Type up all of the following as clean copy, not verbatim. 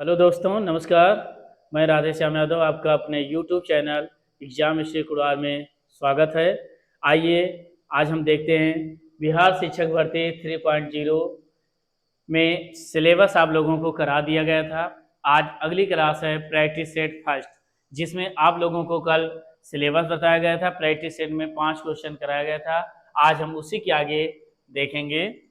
Hello दोस्तों, नमस्कार। मैं राधे श्याम यादव, आपका अपने YouTube चैनल एग्जाम स्ट्री कुड़ार में स्वागत है। आइए आज हम देखते हैं बिहार शिक्षक भर्ती 3.0 में सिलेबस आप लोगों को करा दिया गया था। आज अगली क्लास है प्रैक्टिस सेट फर्स्ट, जिसमें आप लोगों को कल सिलेबस बताया गया था। प्रैक्टिस सेट में 5 क्वेश्चन कराया गया था। आज हम उसी के आगे देखेंगे,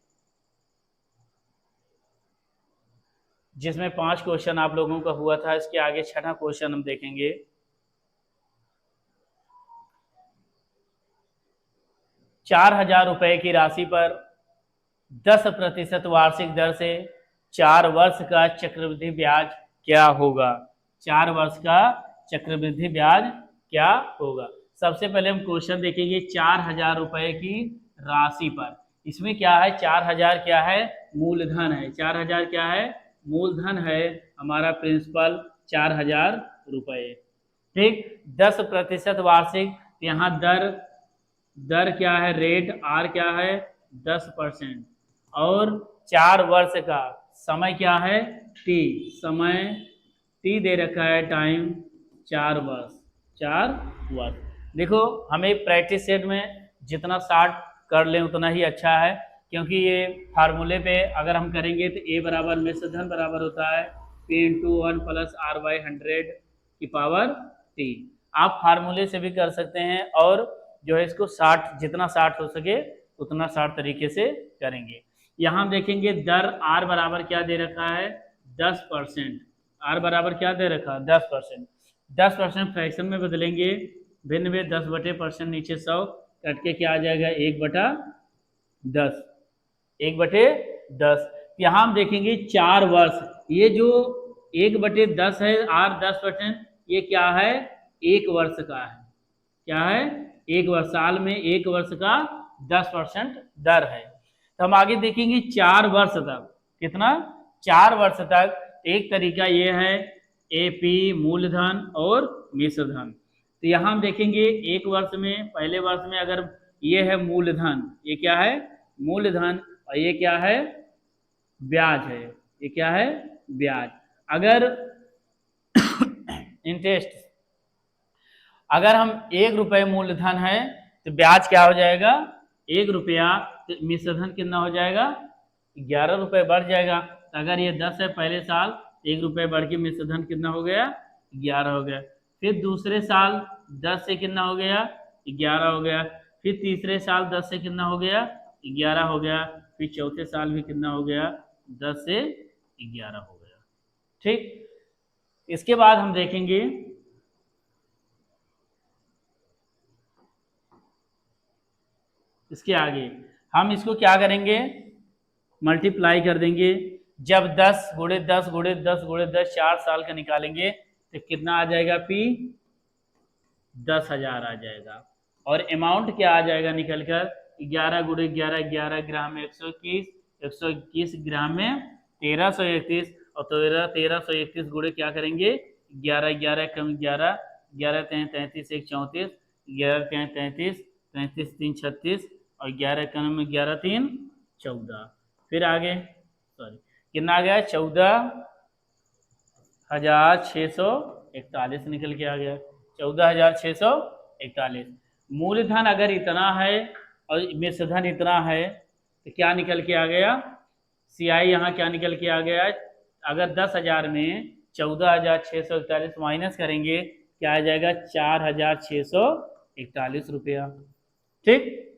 जिसमें 5 क्वेश्चन आप लोगों का हुआ था। इसके आगे छठा क्वेश्चन हम देखेंगे। 4,000 रुपए की राशि पर 10% वार्षिक दर से 4 वर्ष का चक्रवृद्धि ब्याज क्या होगा? 4 वर्ष का चक्रवृद्धि ब्याज क्या होगा? सबसे पहले हम क्वेश्चन देखेंगे 4,000 रुपए की राशि पर। इसमें क्या है? 4,000 क्या है? मूलधन है। 4,000 क्या है? मूलधन है। हमारा प्रिंसिपल 4,000 रुपए। ठीक। 10% वार्षिक, यहाँ दर दर क्या है? रेट आर क्या है? 10%। और 4 वर्ष का समय क्या है? टी। समय टी दे रखा है, टाइम 4 वर्ष। 4 वर्ष। देखो, हमें प्रैक्टिस सेट में जितना शार्ट कर लें उतना ही अच्छा है, क्योंकि ये फार्मूले पे अगर हम करेंगे तो ए बराबर मिश्रधन बराबर होता है P × 1 + R/100 की पावर टी। आप फार्मूले से भी कर सकते हैं, और जो है इसको 60 जितना 60 हो सके उतना 60 तरीके से करेंगे। यहाँ हम देखेंगे दर आर बराबर क्या दे रखा है? 10%। आर बराबर क्या दे रखा है? 10%। 10% फ्रैक्शन में बदलेंगे, भिन्न में 10/% नीचे 100 कट के क्या आ जाएगा? 1/10। 1/10। यहाँ हम देखेंगे 4 वर्ष। ये जो 1/10 है, आर 10%, ये क्या है? 1 वर्ष का है। क्या है? 1 वर्ष। साल में 1 वर्ष का 10% दर है। तो हम आगे देखेंगे 4 वर्ष तक। कितना? 4 वर्ष तक। एक तरीका ये है एपी मूलधन और मिश्रधन। तो यहाँ हम देखेंगे 1 वर्ष में, पहले वर्ष में अगर ये है मूलधन, ये क्या है? मूलधन। और ये क्या है? ब्याज है। ये क्या है? ब्याज। अगर इंटरेस्ट, अगर हम 1 रुपये मूलधन है तो ब्याज क्या हो जाएगा? 1 रुपया। तो मिश्रधन कितना हो जाएगा? 11 रुपये बढ़ जाएगा। तो अगर ये 10 है पहले साल, 1 रुपये बढ़ के मिश्रधन कितना हो गया? 11 हो गया। फिर दूसरे साल 10 से कितना हो गया? 11 हो गया। फिर तीसरे साल 10 से कितना हो गया? 11 हो गया। फिर चौथे साल भी कितना हो गया? 10 से 11 हो गया। ठीक। इसके बाद हम देखेंगे इसके आगे हम इसको क्या करेंगे? मल्टीप्लाई कर देंगे। जब 10 × 10 × 10 × 10 4 साल का निकालेंगे तो कितना आ जाएगा? P 10,000 आ जाएगा। और अमाउंट क्या आ जाएगा निकल कर? 11 × 11 11 ग्राम में 121, 121 ग्राम में 1331। और 1331 गुणे क्या करेंगे? 11 11 कम 11, 11 3 33 1 34, 11 3 33, 33 3 36, और 11 कम में 11 3 14। फिर आगे सॉरी कितना आ गया? 14,641 निकल के आ गया। 14,641। मूलधन अगर इतना है और मिश्रधन इतना है तो क्या निकल के आ गया? CI यहाँ क्या निकल के आ गया? अगर 10,000 में 14,641 माइनस करेंगे क्या आ जाएगा? 4,641 रुपया। ठीक।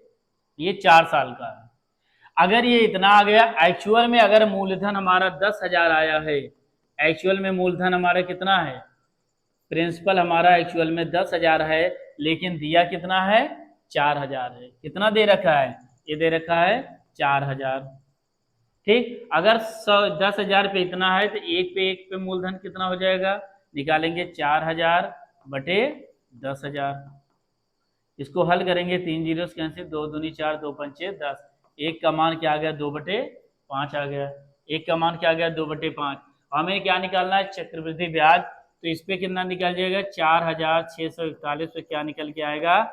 ये 4 साल का है। अगर ये इतना आ गया, एक्चुअल में अगर मूलधन हमारा 10,000 आया है, एक्चुअल में मूलधन हमारा कितना है? प्रिंसिपल हमारा एक्चुअल में 10,000 है, लेकिन दिया कितना है? 4,000 है। कितना दे रखा है? ये दे रखा है 4,000। ठीक। अगर 10,000 पे इतना है तो एक पे मूलधन कितना हो जाएगा? निकालेंगे 4,000 बटे 10,000। इसको हल करेंगे, 3 जीरो से कैंसिल, 2 दूनी 4, 2 पंचे 10। एक का मान क्या आ गया? 2/5 आ गया। एक का मान क्या आ गया? 2/5। हमें क्या निकालना है? चक्रवृद्धि ब्याज। तो इस पे कितना निकल जाएगा? 4,641 पे क्या निकल के आएगा?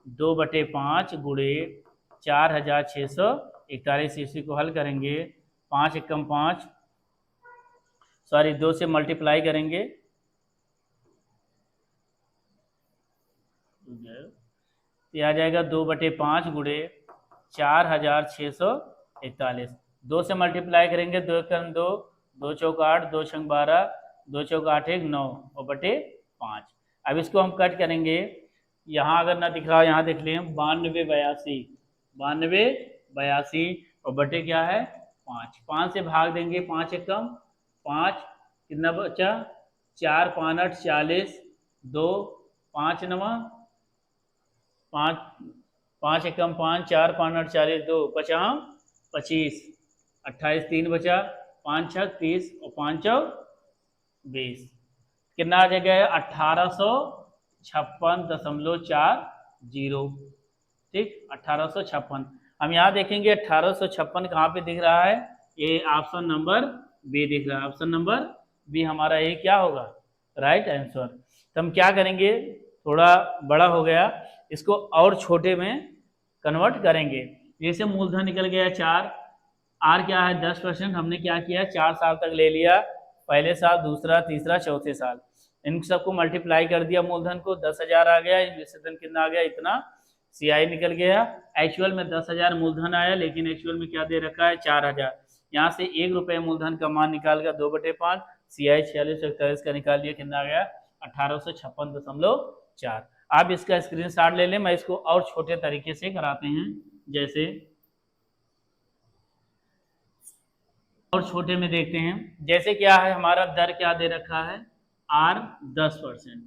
2/5 गुणे 4,641। इसी को हल करेंगे, 5 एकम 5, सॉरी 2 से मल्टीप्लाई करेंगे, ये आ जाएगा 2/5 गुणे 4641। 2 से मल्टीप्लाई करेंगे, 2 एकम 2, 2 चौक 8, 2 छंग 12, 2 चौक 8 1 9 और बटे 5। अब इसको हम कट करेंगे, यहाँ अगर ना दिख रहा हो यहाँ देख लें, 9282 और बटे क्या है 5। 5 से भाग देंगे, 5 एकम 5, कितना बचा 4 5 8 40, 2 5 9 5 5 एकम 5, 4 5 8 40, 2 50 25, 28 3 बचा, 5 6 30 और 5 चौक 20, कितना आ जाएगा 1856.40। ठीक, 1856। हम यहाँ देखेंगे 1856 कहाँ पे दिख रहा है, ये ऑप्शन नंबर बी दिख रहा है। ऑप्शन नंबर बी हमारा ये क्या होगा, राइट आंसर। तो हम क्या करेंगे, थोड़ा बड़ा हो गया, इसको और छोटे में कन्वर्ट करेंगे। जैसे मूलधन निकल गया 4, आर क्या है 10%, हमने क्या किया 4 साल तक ले लिया, पहले साल, दूसरा, तीसरा, चौथे साल, इन सबको मल्टीप्लाई कर दिया, मूलधन को 10,000 आ गया, इन्वेस्टमेंट कितना आ गया इतना, सीआई निकल गया। एक्चुअल में 10,000 मूलधन आया, लेकिन एक्चुअल में क्या दे रखा है 4,000। यहाँ से 1 रुपये मूलधन का मान निकाल गया 2/5, सीआई 4641 का निकाल लिया, कितना आ गया 1856.4। आप इसका स्क्रीनशॉट ले लें, मैं इसको और छोटे तरीके से कराते हैं, जैसे और छोटे में देखते हैं। जैसे क्या है हमारा दर क्या दे रखा है, आर 10%,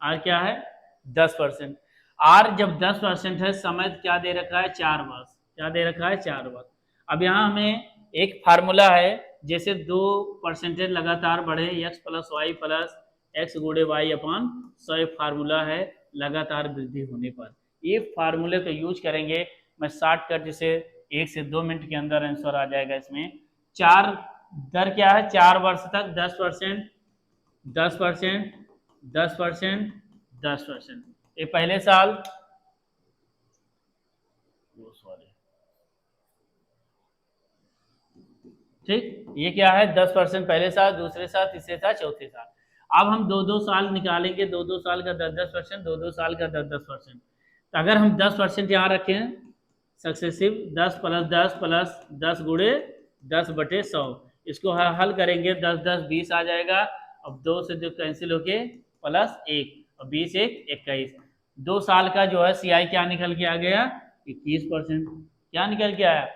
आर क्या है 10%, आर जब 10% है, समय क्या दे रखा है 4 वर्ष, क्या दे रखा है 4 वर्ष। अब यहाँ हमें एक फार्मूला है, जैसे 2% लगातार बढ़े, x + y + x गुणे y अपान 100 फार्मूला है लगातार वृद्धि होने पर। ये फार्मूले को यूज करेंगे, मैं शॉर्टकट जैसे 1 से 2 मिनट के अंदर आंसर आ जाएगा इसमें। 4 दर क्या है 4 वर्ष तक 10%, 10%, 10%, 10%, ये पहले साल, ठीक, ये क्या है 10% पहले साल, दूसरे साल, तीसरे साल, चौथे साल। अब हम 2-2 साल निकालेंगे, 2-2 साल का 10-10%, 2-2 साल का 10-10%। तो अगर हम 10% यहाँ रखें, सक्सेसिव 10 + 10 + 10 गुणे 10/100, इसको हल करेंगे, 10 10 20 आ जाएगा। अब 2 से 2 कैंसिल होके +1 और 20 1 21। 2 साल का जो है सीआई क्या निकल के आ गया 21%, क्या निकल के आया,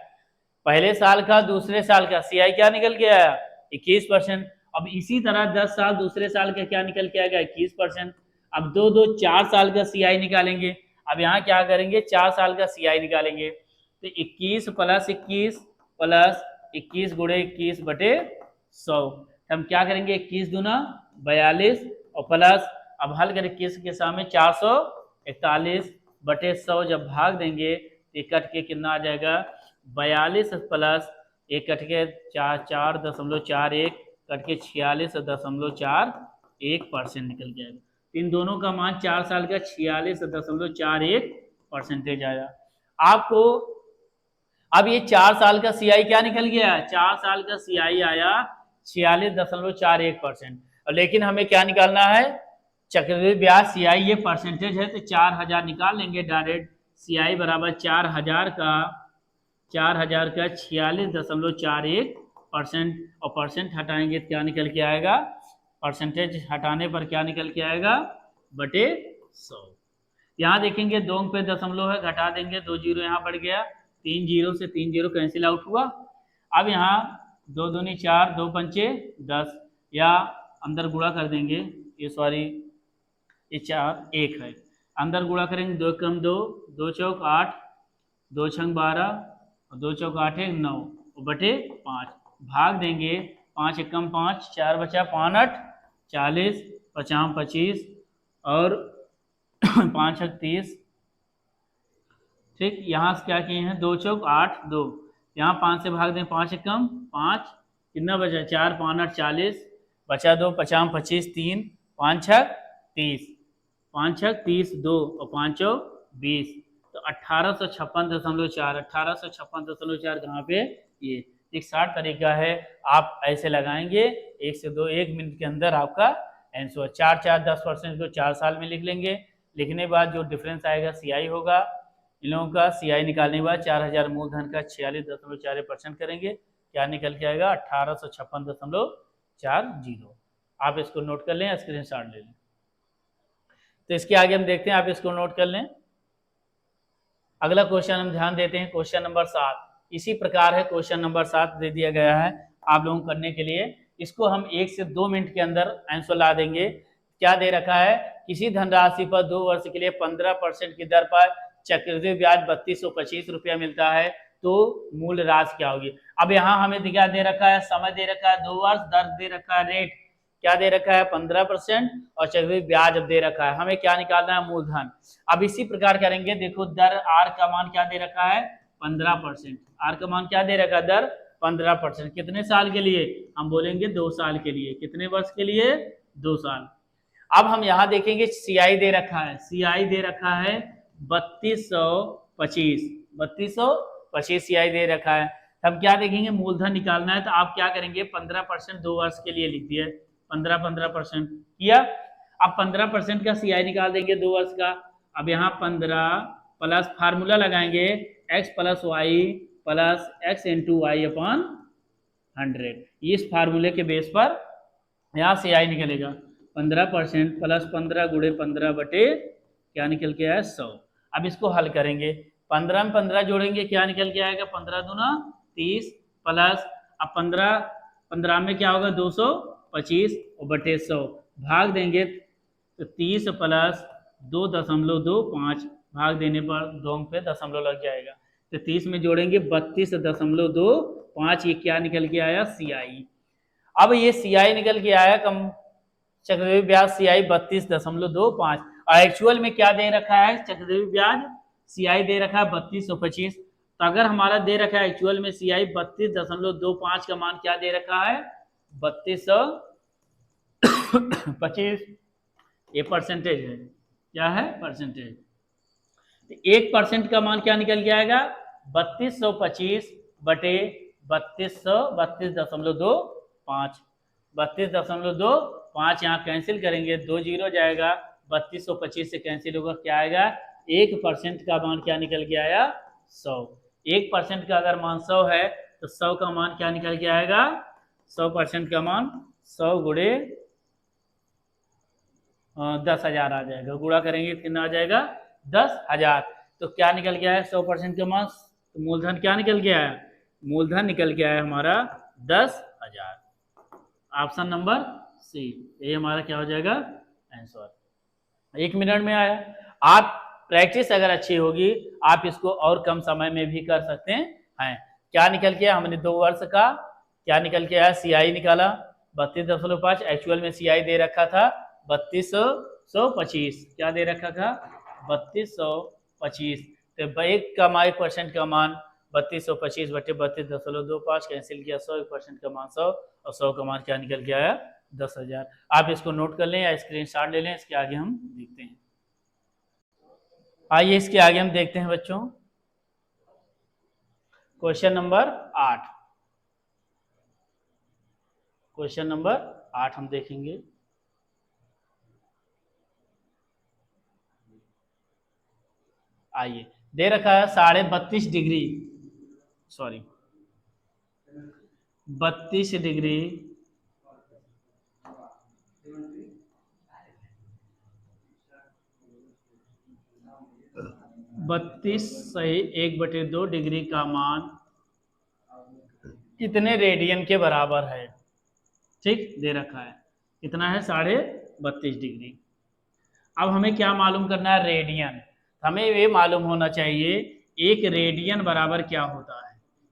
पहले साल का दूसरे साल का सीआई क्या निकल के आया 21%। अब इसी तरह 10 साल दूसरे साल का क्या निकल के आएगा 21%। अब 2 4 साल का सीआई निकालेंगे। अब यहाँ क्या करेंगे 4 साल का सीआई निकालेंगे, तो 21 + 21 + 21 गुणे 21/100। हम क्या करेंगे 21 दूना 42 और प्लस, अब हल करें किस के सामने 441/100, जब भाग देंगे तो कट के कितना आ जाएगा 42 प्लस 1 कट के 4.41 कट के 46.41% निकल जाएगा। इन दोनों का मान 4 साल का 46.41% आया आपको। अब ये 4 साल का सीआई क्या निकल गया, 4 साल का सीआई आया 46.41%, लेकिन हमें क्या निकालना है चक्रवृद्धि ब्याज सीआई, ये परसेंटेज है तो 4,000 निकाल लेंगे डायरेक्ट। सीआई बराबर 4,000 का 46.41% और परसेंट हटाएंगे तो क्या निकल के आएगा, परसेंटेज हटाने पर क्या निकल के आएगा बटे 100। यहाँ देखेंगे 2 पे दशमलव है, घटा देंगे 2 जीरो यहाँ बढ़ गया, 3 जीरो से 3 जीरो कैंसिल आउट हुआ। अब यहाँ 2 दूनी 4, 2 पंचे 10, या अंदर गुणा कर देंगे, ये सॉरी ये 4 1 है, अंदर गुणा करेंगे 2 कम 2, 2 चौक 8, 2 छंग 12 और 2 चौक 8 1 9 बटे 5, भाग देंगे 5 एकम 5, 4 बचा 5 8 40, 50 25 और 5 30। ठीक, यहाँ से क्या किए हैं 2 चौक 8 2, यहाँ 5 से भाग दें 5 एकम 5, कितना बचा 4 5 8 40, बचा 2 50 25 3, 5 6 30, 5 6 30 2 और 5 चौक 20, तो 1856.4, 1856.4 कहाँ पे, ये एक शार्ट तरीका है, आप ऐसे लगाएंगे 1 मिनट के अंदर आपका आंसर। 4 4 10% को 4 साल में लिख लेंगे। लिखने के बाद जो डिफरेंस आएगा सीआई होगा, इन लोगों का सीआई निकालने के बाद 4000 मूलधन का 46.4% करेंगे, क्या निकल के आएगा 1856.40। आप इसको नोट कर लें, स्क्रीनशॉट ले लें। तो इसके आगे हम देखते हैं, आप इसको नोट कर लें। अगला क्वेश्चन हम ध्यान देते हैं, क्वेश्चन नंबर 7। इसी प्रकार है, क्वेश्चन नंबर 7 दे दिया गया है आप लोगों को करने के लिए। इसको हम 1 से 2 मिनट के अंदर आंसर ला देंगे। क्या दे रखा है, किसी धनराशि पर 2 वर्ष के लिए 15% की दर पर चक्रवृद्धि ब्याज 3225 रुपया मिलता है, तो मूल राशि क्या होगी। अब यहाँ हमें क्या दे रखा है, समय दे रखा है 2 वर्ष, दर दे रखा है रेट क्या दे रखा है 15% और चक्रवृद्धि ब्याज अब दे रखा है, हमें क्या निकालना है मूलधन। अब इसी प्रकार करेंगे, देखो दर आर का मान क्या दे रखा है 15%, आर का मान क्या दे रखा है दर 15%, कितने साल के लिए, हम बोलेंगे 2 साल के लिए, कितने वर्ष के लिए 2 साल। अब हम यहाँ देखेंगे सीआई दे रखा है, सीआई दे रखा है 3225 सीआई दे रखा है। हम क्या देखेंगे, मूलधन निकालना है, तो आप क्या करेंगे 15% 2 वर्ष के लिए लिख दिए, 15% किया। अब 15% का सीआई निकाल देंगे 2 वर्ष का। अब यहाँ 15 प्लस फार्मूला लगाएंगे x plus Y plus X into Y upon 100। इस फार्मूले के बेस पर यहाँ सीआई निकलेगा 15% प्लस 15 गुणे 15 बटे क्या निकल के आया 100। अब इसको हल करेंगे, 15 में 15 जोड़ेंगे क्या निकल के आएगा 15 दूना 30 प्लस अब 15 में क्या होगा 225 और बटे 100 भाग देंगे तो 30 प्लस 2.25 भाग देने पर 2 पे दशमलव लग जाएगा, तो 30 में जोड़ेंगे 32.25, ये क्या निकल के आया सीआई। अब ये सीआई निकल के आया कम चक्रवृद्धि ब्याज सीआई 32.25 और एक्चुअल में क्या दे रखा है चक्रवृद्धि ब्याज सीआई दे रखा है 3225। तो अगर हमारा दे रखा है एक्चुअल में सीआई 32.25 का मान क्या दे रखा है 3225, ये परसेंटेज है, क्या है परसेंटेज। 1% का मान क्या निकल के आएगा 3225 बटे 32.25, 32.25 यहाँ कैंसिल करेंगे 2 जीरो जाएगा, 3225 से कैंसिल होगा क्या आएगा 1% का मान क्या निकल के आया 100। 1% का अगर मान 100 है तो 100 का मान क्या निकल के आएगा 100% का मान 100 गुणे 10,000 आ जाएगा, गुणा करेंगे कितना आ जाएगा 10,000। तो क्या निकल गया है 100% का मान, तो मूलधन क्या निकल गया है, मूलधन निकल गया है हमारा 10,000। ऑप्शन नंबर सी, ये हमारा क्या हो जाएगा आंसर। 1 मिनट में आया। आप प्रैक्टिस अगर अच्छी होगी आप इसको और कम समय में भी कर सकते हैं। क्या निकल के हमने 2 वर्ष का क्या निकल के आया सीआई निकाला 32.5, एक्चुअल में सीआई दे रखा था 3225, क्या दे रखा था 3225, तो 1% का मान 3225 बटे 32.25 कैंसिल किया 100, 1% का मान 100 और 100 का मान क्या निकल के आया 10,000। आप इसको नोट कर लें या स्क्रीनशॉट ले लें। इसके आगे हम देखते हैं, आइए इसके आगे हम देखते हैं बच्चों क्वेश्चन नंबर 8। क्वेश्चन नंबर 8 हम देखेंगे। आइए, दे रखा है 32.5 डिग्री, सॉरी 32 डिग्री 32 सही 1/2 डिग्री का मान कितने रेडियन के बराबर है। ठीक, दे रखा है कितना है 32.5 डिग्री। अब हमें क्या मालूम करना है रेडियन, हमें ये मालूम होना चाहिए 1 रेडियन बराबर क्या होता है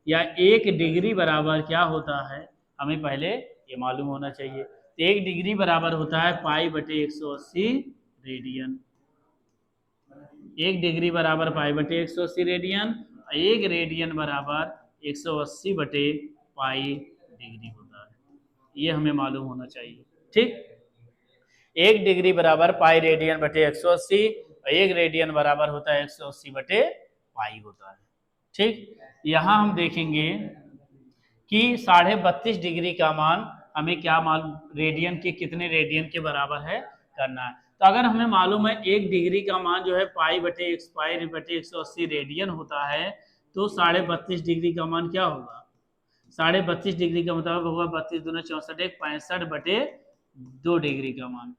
या 1 डिग्री बराबर क्या होता है, हमें पहले ये मालूम होना चाहिए। 1 डिग्री बराबर होता है पाई बटे 180 रेडियन, 1 डिग्री बराबर पाई बटे 180 रेडियन, 1 रेडियन बराबर 180 बटे पाई डिग्री होता है, ये हमें मालूम होना चाहिए। ठीक, 1 डिग्री बराबर पाई रेडियन बटे 180, 1 रेडियन बराबर होता है 180 बटे पाई होता है। ठीक, यहाँ हम देखेंगे कि 32.5 डिग्री का मान हमें क्या मालूम, रेडियन के कितने रेडियन के बराबर है करना है। तो अगर हमें मालूम है 1 डिग्री का मान जो है पाई बटे 180 रेडियन होता है, तो 32.5 डिग्री का मान क्या होगा, 32.5 डिग्री का मतलब होगा 32 दूना 64, 65/2 डिग्री का मान,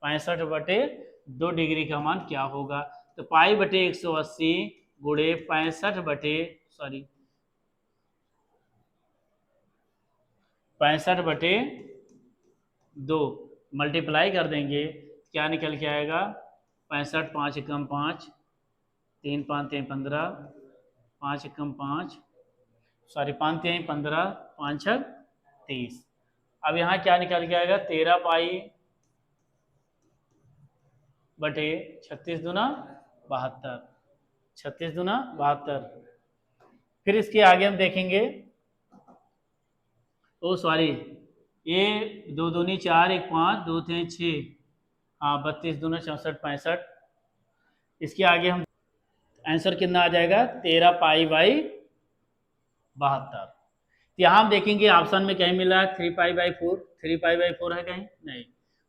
65/2 डिग्री का मान क्या होगा। तो पाई बटे 180 गुणे 65/2 मल्टीप्लाई कर देंगे, क्या निकल के आएगा, 65, 5 एकम 5, 3 5 3 15, 5 एकम 5, 5 3 15, 5 6 30। अब यहाँ क्या निकल के आएगा, 13 पाई बटे 36 दूना 72, 36 दूना 72। फिर इसके आगे हम देखेंगे, ये 2 दूनी 4, 1 5, 2 3 6, हाँ 32 दूना 64 65। इसके आगे हम आंसर कितना आ जाएगा, 13 पाई बाई 72। यहाँ हम देखेंगे ऑप्शन में कहीं मिला 3 पाई बाई 4, 3 पाई बाई 4 है कहीं नहीं,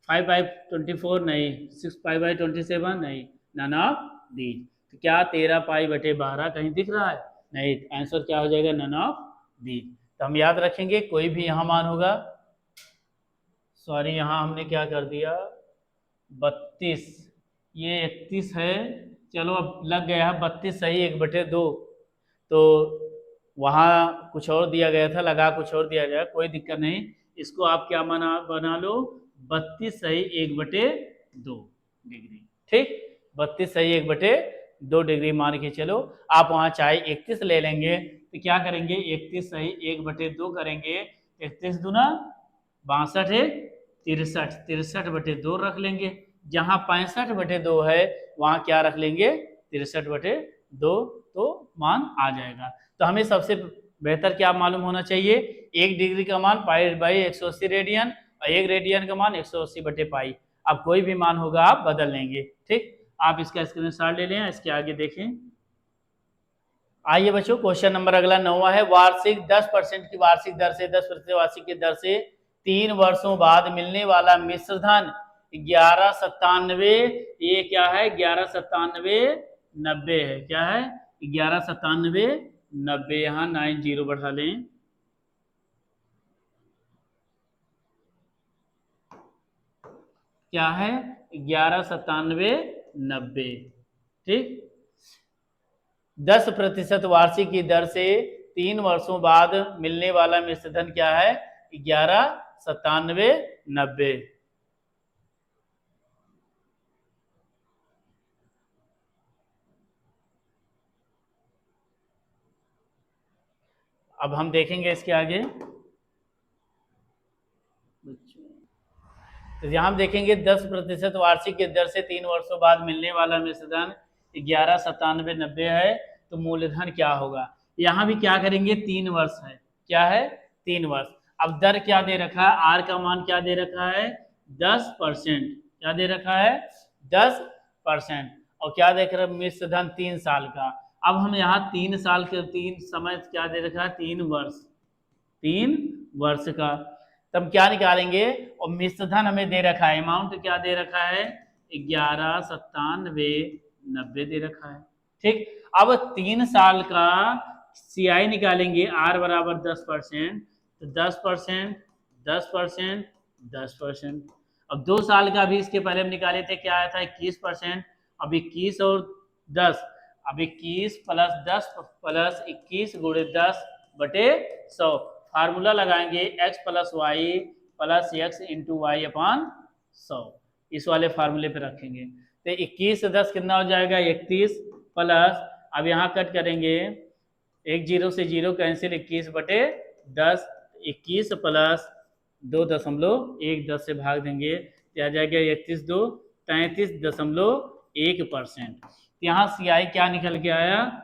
5 पाई 24 नहीं, 6 पाई बाई 27 नहीं, नन ऑफ दीज। तो क्या 13 पाई बटे 12 कहीं दिख रहा है, नहीं, आंसर क्या हो जाएगा, नन ऑफ दीज। तो हम याद रखेंगे कोई भी यहाँ मान होगा, यहाँ हमने क्या कर दिया 32, ये 31 है, चलो अब लग गया है 32 सही 1/2, तो वहाँ कुछ और दिया गया था, लगा कुछ और दिया गया, कोई दिक्कत नहीं, इसको आप क्या बना लो 32 सही 1/2 डिग्री, ठीक, 32 सही 1/2 डिग्री मान के चलो। आप वहाँ चाहे 31 ले लेंगे, तो क्या करेंगे 31 सही 1/2 करेंगे, 31 दूना 62 है 63, 63/2 रख लेंगे, जहाँ 65/2 है वहाँ क्या रख लेंगे 63/2, तो मान आ जाएगा। तो हमें सबसे बेहतर क्या मालूम होना चाहिए, 1 डिग्री का मान पाई बाई 180 रेडियन और 1 रेडियन का मान 180/पाई। अब कोई भी मान होगा आप बदल लेंगे, ठीक। आप इसका स्क्रीनशॉट ले लें, इसके आगे देखें। आइए बच्चों, क्वेश्चन नंबर अगला 9वां है, वार्षिक 10% की वार्षिक दर से 10% वार्षिक की दर से 3 वर्षों बाद मिलने वाला मिश्र धन 1197, ये क्या है 1197/90 है, क्या है 1197/90, यहाँ 90 बढ़ा लें, क्या है 1197/90, ठीक। 10% वार्षिक की दर से 3 वर्षों बाद मिलने वाला मिश्र धन क्या है 1197/90। अब हम देखेंगे इसके आगे, तो यहाँ हम देखेंगे 10% वार्षिक की दर से 3 वर्षों बाद मिलने वाला मिश्र धन 1197/90 है, तो मूलधन क्या होगा। यहाँ भी क्या करेंगे 3 वर्ष है, क्या है 3 वर्ष। अब दर क्या दे रखा है, आर का मान क्या दे रखा है 10%, क्या दे रखा है 10%, और क्या देख रहे मिश्र धन 3 साल का। अब हम यहाँ 3 साल के 3 समय क्या दे रखा है 3 वर्ष, 3 वर्ष का, तब क्या निकालेंगे, और मिश्र धन हमें दे रखा है, अमाउंट क्या दे रखा है 1197/90 दे रखा है, ठीक। अब 3 साल का CI निकालेंगे, R बराबर 10%, तो 10%, 10%, 10%। अब 2 साल का भी इसके पहले हम निकाले थे, क्या आया था 21%, अब 21 और 10, अब 21 प्लस 10 प्लस 21 गुणे 10/100, फार्मूला लगाएंगे x plus Y plus X into Y upon 100, इस वाले फार्मूले पे रखेंगे, तो 21 से 10 कितना हो जाएगा 31 प्लस, अब यहाँ कट करेंगे 1 0 से 0 कैंसिल, 21/10, 21 प्लस 2.1 10 से भाग देंगे, तो आ जाएगा 31 2 33.1%। यहाँ CI क्या निकल के आया,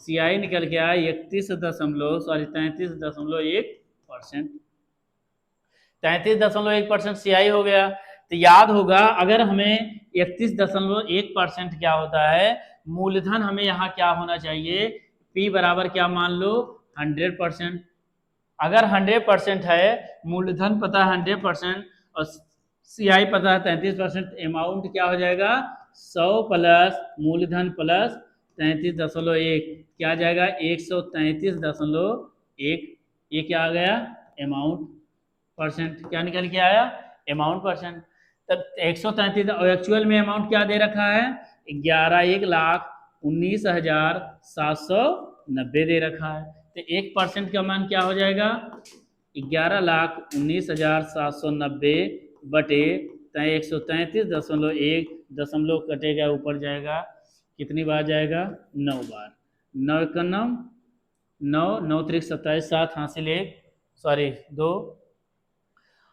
CI निकल के आया 33.1%, 33.1% CI हो गया। तो याद होगा अगर हमें 31.1% क्या होता है मूलधन, हमें यहाँ क्या होना चाहिए P बराबर क्या मान लो 100%, अगर 100% है, मूलधन पता है 100% और सीआई पता है 33%, अमाउंट क्या हो जाएगा 100 प्लस मूलधन प्लस 33.1 क्या आ जाएगा 133.1। ये क्या आ गया अमाउंट परसेंट, क्या निकल के आया अमाउंट परसेंट। तब 133 और एक्चुअल में अमाउंट क्या दे रखा है 11,19,790 दे रखा है। तो 1% का मान क्या हो जाएगा 11,19,790 बटे 133.1 दशमलव कटेगा ऊपर जाएगा कितनी बार जाएगा 9 बार। 9 का 9 9 9 त्रिक 27 7 हासिल 1 सॉरी 2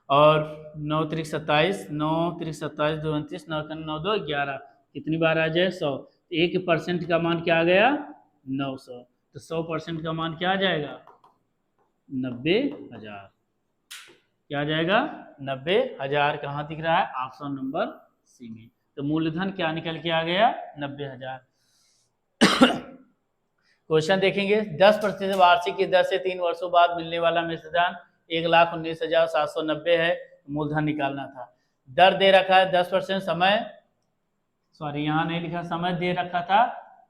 और 9 त्रिक 27 9 त्रिक 27 2 29 9 का 9 2 11 कितनी बार आ जाए 100। 1% का मान क्या आ गया 900। तो 100% का मान क्या आ जाएगा 90,000। क्या आ जाएगा 90,000। कहाँ दिख रहा है ऑप्शन नंबर सी में। तो मूलधन क्या निकल के आ गया 90,000। क्वेश्चन देखेंगे 10% वार्षिक की दर से 3 वर्षों बाद मिलने वाला मिश्रदान 1,19,790 है। मूलधन निकालना था। दर दे रखा है 10%, समय सॉरी यहाँ नहीं लिखा, समय दे रखा था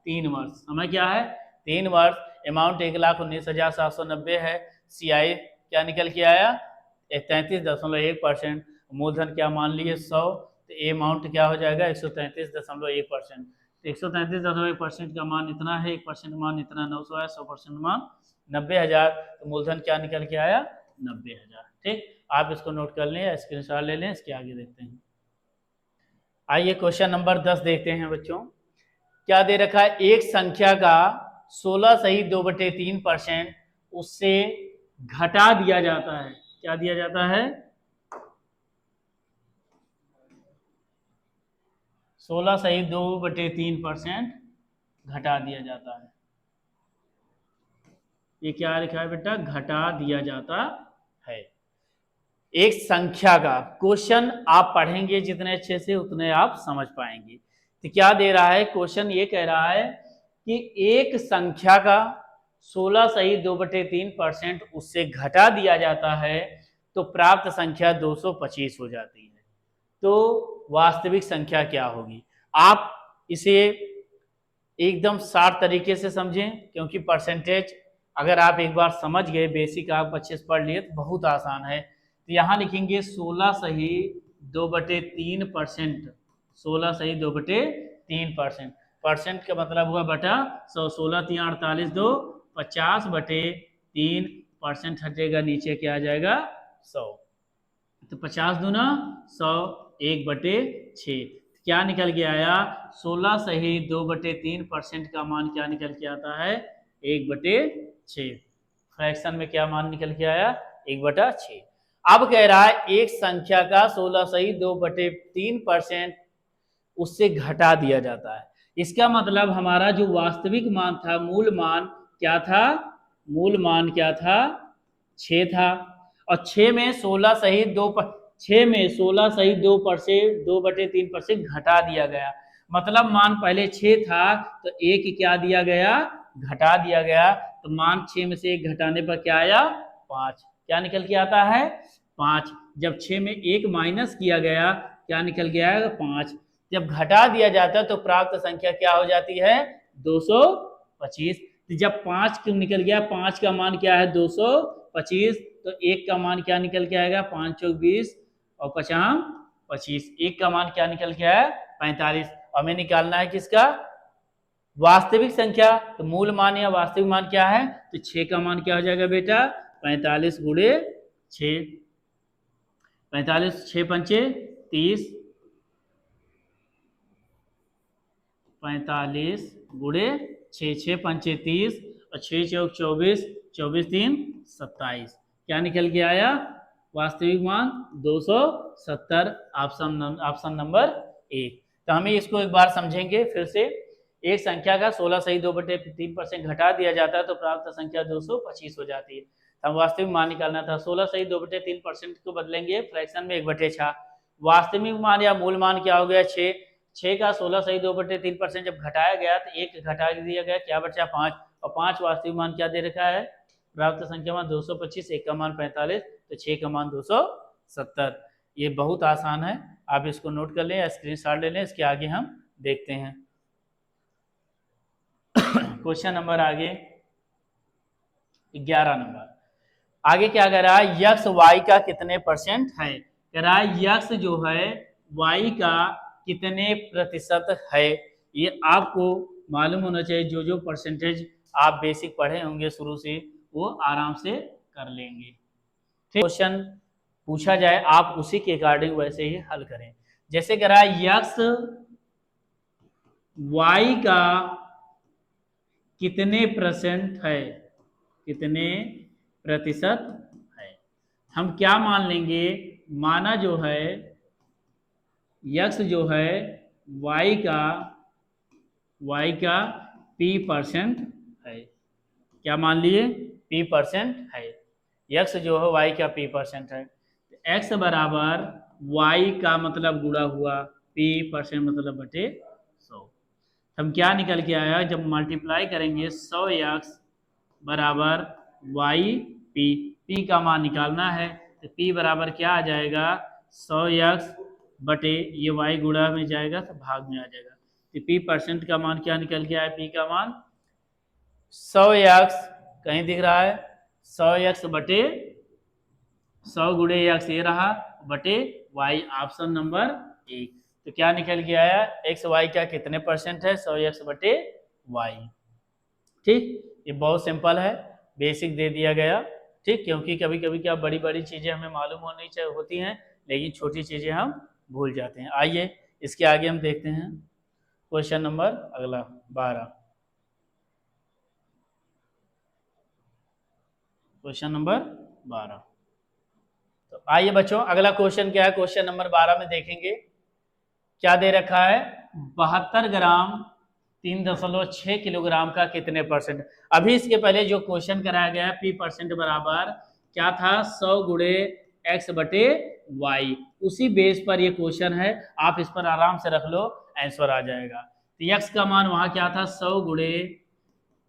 3 वर्ष। समय क्या है 3 वर्ष। अमाउंट 1,19,790 है। सीआई क्या निकल के आया 33.1%। मूलधन क्या मान लिए 100। तो ए अमाउंट क्या हो जाएगा 133.1%। 133.1% का मान इतना है, 1% मान इतना 900 है, 100% मान 90,000। तो मूलधन क्या निकल के आया 90,000। ठीक, आप इसको नोट कर लें, स्क्रीनशॉट ले लें। इसके आगे देखते हैं। आइए क्वेश्चन नंबर 10 देखते हैं बच्चों। क्या दे रखा है एक संख्या का 16 सही 2/3% उससे घटा दिया जाता है। क्या दिया जाता है 16 सही 2/3% घटा दिया जाता है। ये क्या लिखा है बेटा घटा दिया जाता है एक संख्या का। क्वेश्चन आप पढ़ेंगे जितने अच्छे से उतने आप समझ पाएंगे। तो क्या दे रहा है क्वेश्चन ये कह रहा है कि एक संख्या का 16 सही 2/3% उससे घटा दिया जाता है तो प्राप्त संख्या 225 हो जाती है। तो वास्तविक संख्या क्या होगी। आप इसे एकदम शार्ट तरीके से समझें, क्योंकि परसेंटेज अगर आप एक बार समझ गए, बेसिक आप अच्छे से पढ़ लिए तो बहुत आसान है। तो यहाँ लिखेंगे 16 सही 2/3%। 16 सही 2/3%। परसेंट का मतलब हुआ बटा 100। 16 3 48 2 50/3%। हटेगा नीचे क्या आ जाएगा 100। तो 50 दूना 100 1/6। क्या निकल के आया 16 सही 2/3% का मान क्या निकल के आता है 1/6। फ्रैक्शन में क्या मान निकल के आया 1/6। अब कह रहा है एक संख्या का 16 सही 2/3% उससे घटा दिया जाता है। इसका मतलब हमारा जो वास्तविक मान था, मूल मान क्या था, मूल मान क्या था 6 था। और 6 में 16 सही 2/3% घटा दिया गया। मतलब मान पहले 6 था तो एक क्या दिया गया घटा दिया गया। तो मान 6 में से 1 घटाने पर क्या आया 5। क्या निकल के आता है 5। जब 6 में 1 माइनस किया गया क्या निकल के आएगा 5। जब घटा दिया जाता है तो प्राप्त संख्या क्या हो जाती है 225। तो जब 5 क्यों निकल गया, 5 का मान क्या है 225। तो 1 का मान क्या निकल के आएगा 5 चौक 20 और 50 25। 1 का मान क्या निकल के आया 45। हमें निकालना है किसका वास्तविक संख्या। तो मूल मान या वास्तविक मान क्या है, तो 6 का मान क्या हो जाएगा बेटा 45 गुणे 6। 45 6 पंचे 30 45 गुणे 6 6 पंचे 30 और 6 चौक 24 24 3 27। क्या निकल के आया वास्तविक मान 270। Option number 1। तो हमें इसको एक बार समझेंगे फिर से। एक संख्या का 16 सही 2/3% घटा दिया जाता है तो प्राप्त संख्या 225 हो जाती है। हम वास्तविक मान निकालना था। 16 सही 2/3% को बदलेंगे फ्रैक्शन में 1/6। वास्तविक मान या मूल मान क्या हो गया 6। 6 का 16 सही 2/3% जब घटाया गया तो 1 घटा दिया गया क्या बचा 5। और 5 वास्तविक मान क्या दे रखा है प्राप्त संख्या मान 225, एक का मान 45, तो 6 का मान 270। ये बहुत आसान है, आप इसको नोट कर लें या स्क्रीनशॉट ले लें। इसके आगे हम देखते हैं। क्वेश्चन नंबर आगे 11 नंबर। आगे क्या कह रहा है, यक्स वाई का कितने परसेंट है। कह रहा है यक्स जो है वाई का कितने प्रतिशत है। ये आपको मालूम होना चाहिए। जो जो परसेंटेज आप बेसिक पढ़े होंगे शुरू से, वो आराम से कर लेंगे। क्वेश्चन पूछा जाए आप उसी के अकॉर्डिंग वैसे ही हल करें। जैसे कह रहा है यक्स वाई का कितने परसेंट है, कितने प्रतिशत है। हम क्या मान लेंगे, माना जो है यक्स जो है वाई का p% है। क्या मान लिए, p% है। यक्स जो है वाई का p% है। एक्स बराबर वाई का मतलब गुणा हुआ p% मतलब बटे 100। हम क्या निकल के आया, जब मल्टीप्लाई करेंगे 100 यक्स बराबर वाई पी का मान निकालना है, तो p बराबर क्या आ जाएगा 100 यक्स बटे ये वाई गुणा में जाएगा तो भाग में आ जाएगा। तो p% का मान क्या निकल के आया, p का मान 100 यक्स कहीं दिख रहा है 100 यक्स बटे 100 गुणे यक्स ये रहा बटे वाई, ऑप्शन नंबर 1। तो क्या निकल के आया, एक्स वाई का कितने परसेंट है, 100 यक्स बटे वाई। ठीक, ये बहुत सिंपल है, बेसिक दे दिया गया। ठीक, क्योंकि कभी कभी क्या बड़ी बड़ी चीजें हमें मालूम होनी चाहिए होती हैं, लेकिन छोटी चीजें हम भूल जाते हैं। आइए इसके आगे हम देखते हैं क्वेश्चन नंबर अगला 12। Question number 12। तो आइए बच्चों अगला क्वेश्चन क्या है, क्वेश्चन नंबर 12 में देखेंगे क्या दे रखा है, 72 ग्राम 3.6 किलोग्राम का कितने परसेंट। अभी इसके पहले जो क्वेश्चन कराया गया है p% बराबर क्या था 100 गुणे x बटे y, उसी बेस पर ये क्वेश्चन है। आप इस पर आराम से रख लो, आंसर आ जाएगा। तो x का मान वहां क्या था 100 गुणे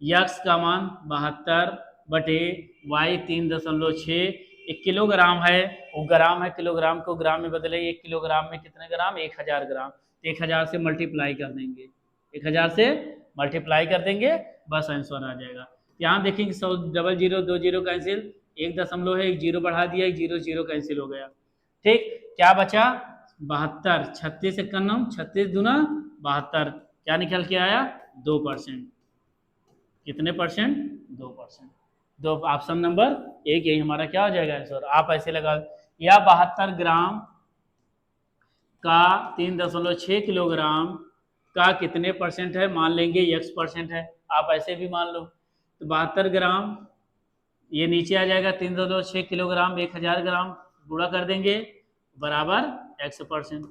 x का मान 72 बटे y 3.6। एक किलोग्राम है, वो ग्राम है, किलोग्राम को ग्राम में बदले, एक किलोग्राम में कितने ग्राम, 1000 ग्राम। 1000 से मल्टीप्लाई कर देंगे, 1000 से मल्टीप्लाई कर देंगे, बस आंसर आ जाएगा। यहाँ देखेंगे 100 डबल जीरो 2 जीरो कैंसिल, 1 है, 1 जीरो बढ़ा दिया, 1 जीरो जीरो कैंसिल हो गया। ठीक, क्या बचा 72, 36 एक नम 36 दूना 72, क्या निकल के आया 2%। कितने परसेंट, 2%। दो, ऑप्शन नंबर 1 यही हमारा क्या हो जाएगा आंसर। आप ऐसे लगा, या 72 ग्राम का 3.6 किलोग्राम का कितने परसेंट है, मान लेंगे x% है, आप ऐसे भी मान लो। तो 72 ग्राम ये नीचे आ जाएगा 3.6 किलोग्राम 1000 ग्राम गुणा कर देंगे बराबर x%।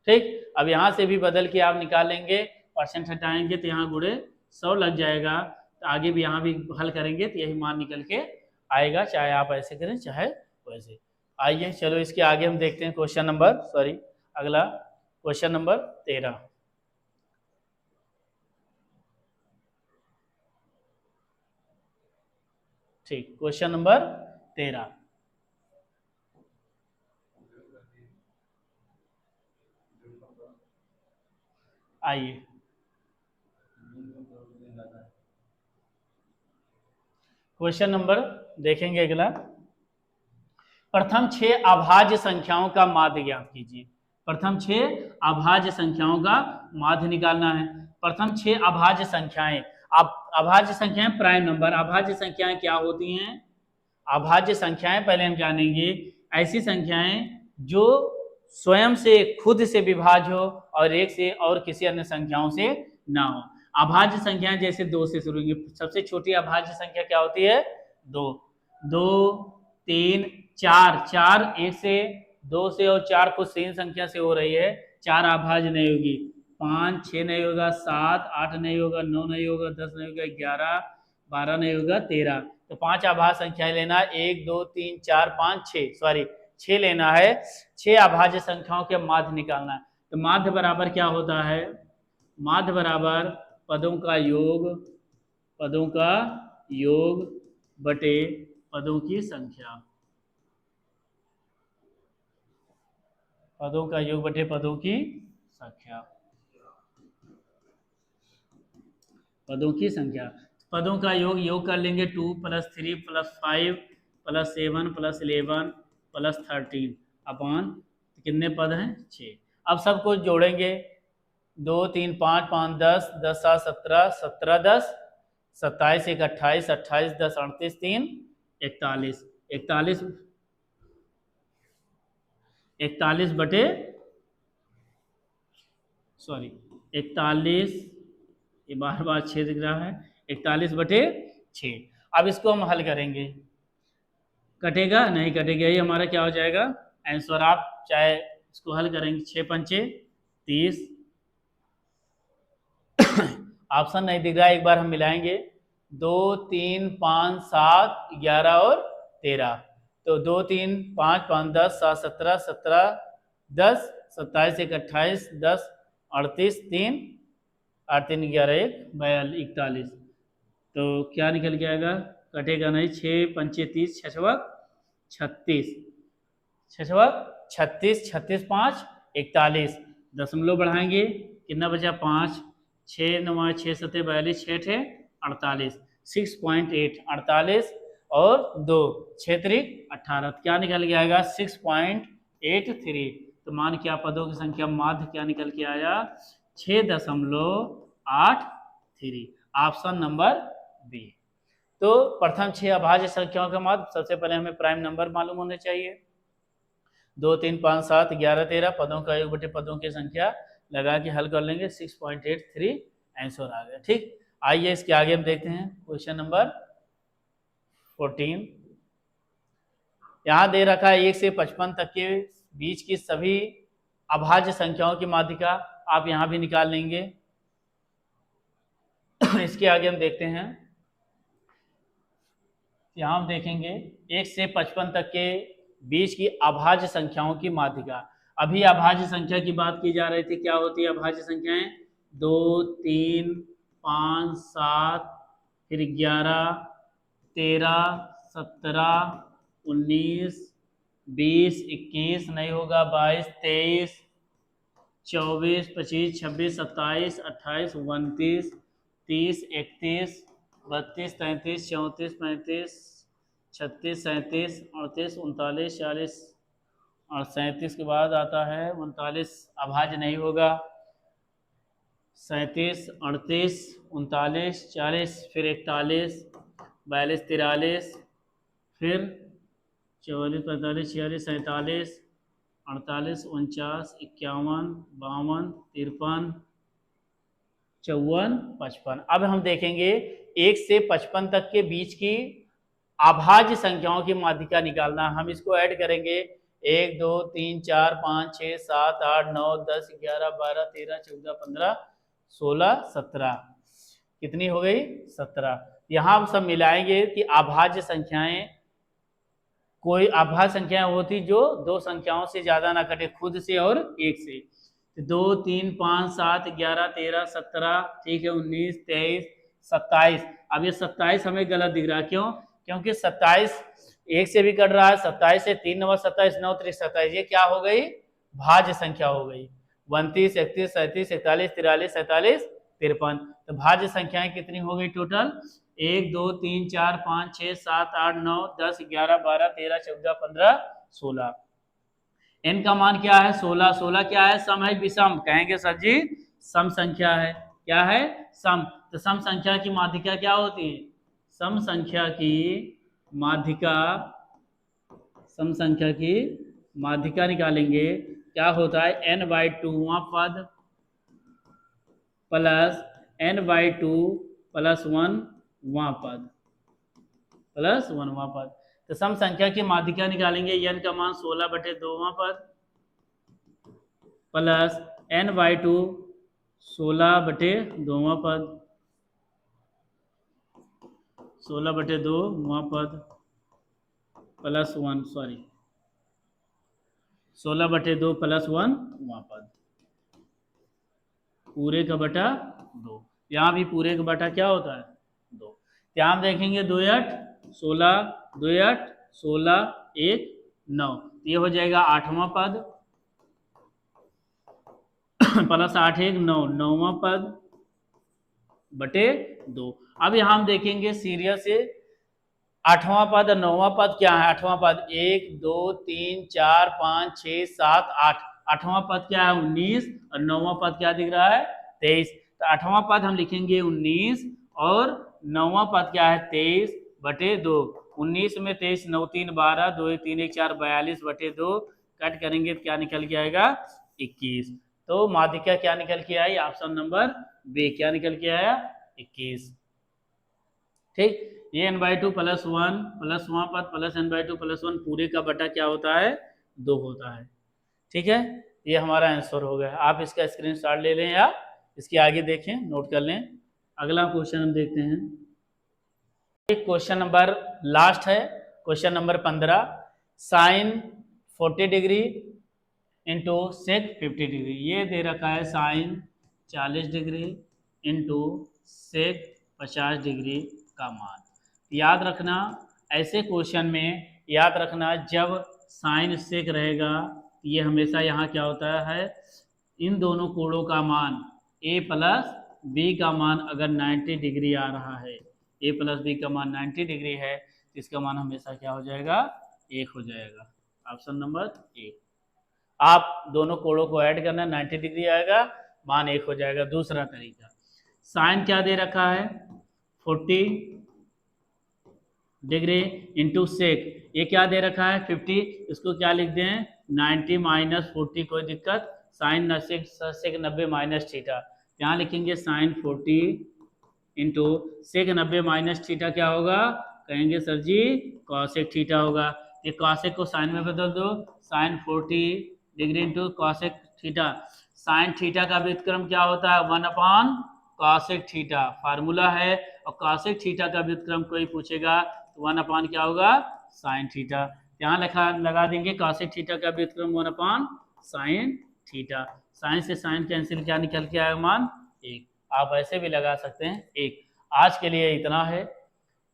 ठीक, अब यहाँ से भी बदल के आप निकाल लेंगे, परसेंट हटाएंगे तो यहाँ गुणे 100 लग जाएगा। तो आगे भी यहाँ भी हल करेंगे तो यही मान निकल के आएगा, चाहे आप ऐसे करें चाहे वैसे। आइए चलो इसके आगे हम देखते हैं क्वेश्चन नंबर, सॉरी अगला क्वेश्चन नंबर 13। ठीक, क्वेश्चन नंबर 13। आइए क्वेश्चन नंबर देखेंगे अगला, प्रथम 6 अभाज्य संख्याओं का माध्य ज्ञात कीजिए। प्रथम 6 अभाज्य संख्याओं का माध्य निकालना है। प्रथम 6 अभाज्य संख्याएं, अब अभाज्य संख्याएं प्राइम नंबर, अभाज्य संख्याएं क्या होती हैं, अभाज्य संख्याएं पहले हम जानेंगे, ऐसी संख्याएं जो स्वयं से खुद से विभाज्य हो और एक से और किसी अन्य संख्याओं से ना हो। अभाज्य संख्याएं जैसे 2 से शुरू होंगी, सबसे छोटी अभाज्य संख्या क्या होती है 2, 2 3 4, 4 1 से 2 से और 4 खुद तीन संख्या से हो रही है, 4 अभाज्य नहीं होगी, 5 6 नहीं होगा, 7 8 नहीं होगा, 9 नहीं होगा, 10 नहीं होगा, 11 12 नहीं होगा, 13। तो 5 अभाज्य संख्याएं लेना, 1 2 3 4 5 6, सॉरी 6 लेना है। 6 अभाज्य संख्याओं के माध्य निकालना है। तो माध्य बराबर क्या होता है, माध्य बराबर पदों का योग, पदों का योग बटे पदों की संख्या, पदों का योग बटे पदों की संख्या, पदों की संख्या। पदों का योग कर लेंगे 2 + 3 + 5 + 7 + 11 + 13 अपॉन कितने पद हैं 6। अब सब कुछ जोड़ेंगे 2 3 5 5 10 10 7 17 17 10 27 1 28 28 10 38 3 41 41 41 बटे 41, ये बार बार 6 दिख रहा है, 41 बटे 6। अब इसको हम हल करेंगे, कटेगा नहीं कटेगा, ये हमारा क्या हो जाएगा आंसर। आप चाहे इसको हल करेंगे 6 पंचे 30, ऑप्शन नहीं दिख रहा है, एक बार हम मिलाएंगे 2 3 5 7 11 और 13, तो 2 3 5 5 10 7 17 17 10 27 1 28 10 38 3 8 3 11 1 41, तो क्या निकल के आएगा, कटेगा नहीं, 6 पंचे 30 छछवक 36, छछवक 36 36 5 41, दशमलव बढ़ाएंगे कितना बचा 5, 6 9 6 7 42 6 थे 48, 6.8 48 और 2 6 3 18, क्या निकल के आएगा 6.83। तो मान क्या पदों की संख्या माध्य क्या निकल के आया 6.83, ऑप्शन नंबर बी। तो प्रथम 6 अभाज्य संख्याओं का माध्य, सबसे पहले हमें प्राइम नंबर मालूम होने चाहिए, 2 3 5 7 11 13 पदों का योग बटे पदों की संख्या लगा के हल कर लेंगे, 6.83 आंसर आ गया। ठीक, आइए इसके आगे हम देखते हैं क्वेश्चन नंबर 14। यहाँ दे रखा है 1 से 55 तक के बीच की सभी अभाज्य संख्याओं की माध्यिका, आप यहाँ भी निकाल लेंगे। इसके आगे हम देखते हैं, यहाँ हम देखेंगे 1 से 55 तक के बीच की अभाज्य संख्याओं की माध्यिका। अभी अभाज्य संख्या की बात की जा रही थी, क्या होती है अभाज्य संख्याएं, 2 3 5 7 फिर 11 13 17 19 20 21 नहीं होगा 22 23 24 25 26 27 28 29 30 31 32 33 34 35 36 37 38 39 40 और 37 के बाद आता है 39, अभाज्य नहीं होगा, 37 38 39 40 फिर 41 42 43 फिर 44 45 46 47 48 49 51 52 53 54 55। अब हम देखेंगे 1 से 55 तक के बीच की अभाज्य संख्याओं की माध्यिका निकालना। हम इसको ऐड करेंगे 1 2 3 4 5 6 7 8 9 10 11 12 13 14 15 16 17, कितनी हो गई 17। यहाँ हम सब मिलाएंगे कि अभाज्य संख्याएं, कोई अभाज्य संख्याएं होती जो दो संख्याओं से ज्यादा ना कटे, खुद से और एक से, 2 3 5 7 11 13 17, ठीक है 19 23 27। अब ये 27 हमें गलत दिख रहा है, क्यों, क्योंकि 27 एक से भी कट रहा है, 27 से 3 नंबर 27 9 3 27, ये क्या हो गई भाज्य संख्या हो गई, 32 31 37 41 43 47 53। तो भाज्य संख्याएं कितनी हो गई टोटल, 1 2 3 4 5 6 7 8 9 10 11 12 13 14 15 16। n का मान क्या है 16, 16 क्या है सम है विषम, कहेंगे सर जी सम संख्या है, क्या है सम। तो सम संख्या की माध्यिका क्या होती है, सम संख्या की माध्यिका, सम संख्या की माध्यिका निकालेंगे, क्या होता है n/2वां पद प्लस n/2 + 1वां पद प्लस 1वां पद। तो सम संख्या की माध्यिका निकालेंगे, n का मान 16/2वां पद प्लस n/2 16/2वां पद 16/2वां पद प्लस 1 16/2 + 1वां पद पूरे का बटा 2। यहाँ भी पूरे का बटा क्या होता है 2। यहाँ हम देखेंगे 2 8 16 2 8 16 1 9, ये हो जाएगा 8वां पद प्लस 8 1 9, 9वां पद बटे 2। अब यहां हम देखेंगे सीरियल से 8वां पद और 9वां पद क्या है। 8वां पद 1 2 3 4 5 6 7 8, 8वां पद क्या है 19 और 9वां पद क्या दिख रहा है 23। तो 8वां पद हम लिखेंगे 19 और 9वां पद क्या है 23 बटे 2। 19 में 23 9 3 12 2 3 1 4 42 बटे 2 कट करेंगे तो क्या निकल के आएगा 21। तो माध्यिका क्या निकल के आई ऑप्शन नंबर बी, क्या निकल के आया 21। ठीक, ये n/2 प्लस 1 प्लस वहां पर प्लस n/2 प्लस 1 पूरे का बटा क्या होता है 2 होता है। ठीक है, ये हमारा आंसर हो गया। आप इसका स्क्रीनशॉट ले लें या इसके आगे देखें, नोट कर लें। अगला क्वेश्चन हम देखते हैं। एक क्वेश्चन नंबर लास्ट है, question number 15। Sine 40 degree into sec 50 degree, ये दे रखा है sine 40 degree into sec 50 degree का मान। याद रखना ऐसे क्वेश्चन में, याद रखना जब साइन सेक रहेगा ये हमेशा यहाँ क्या होता है, इन दोनों कोणों का मान a प्लस बी का मान अगर 90 डिग्री आ रहा है, a प्लस बी का मान 90 डिग्री है तो इसका मान हमेशा क्या हो जाएगा 1 हो जाएगा। Option number 1। आप दोनों कोणों को ऐड करना 90 डिग्री आएगा, मान 1 हो जाएगा। दूसरा तरीका, साइन क्या दे रखा है 40 डिग्री इंटू सेक, ये क्या दे रखा है 50, इसको क्या लिख दें 90 माइनस 40, कोई दिक्कत, साइन सेक 90 माइनस थीटा, यहाँ लिखेंगे sine 40 into sec 90 minus theta क्या होगा, कहेंगे सर जी कॉसेक थीटा होगा। ये कॉसेक को साइन में बदल दो, sine 40 degree into cosec theta, sine theta का व्युत्क्रम क्या होता है 1 कॉसेक थीटा, फार्मूला है। और कॉसेक थीटा का व्युत्क्रम कोई पूछेगा तो 1 क्या होगा साइन थीटा, यहाँ लगा देंगे कॉसेक थीटा का व्युत्क्रम 1 साइन थीटा, साइन से साइन कैंसिल, क्या निकल के आएगा मान 1। आप ऐसे भी लगा सकते हैं 1। आज के लिए इतना है।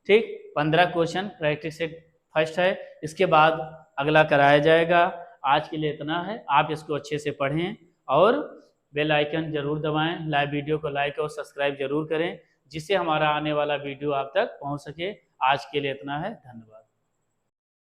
ठीक, 15 क्वेश्चन प्रैक्टिस सेट फर्स्ट है, इसके बाद अगला कराया जाएगा। आज के लिए इतना है, आप इसको अच्छे से पढ़ें और बेल आइकन जरूर दबाएं, लाइव वीडियो को लाइक और सब्सक्राइब जरूर करें जिससे हमारा आने वाला वीडियो आप तक पहुंच सके। आज के लिए इतना है, धन्यवाद।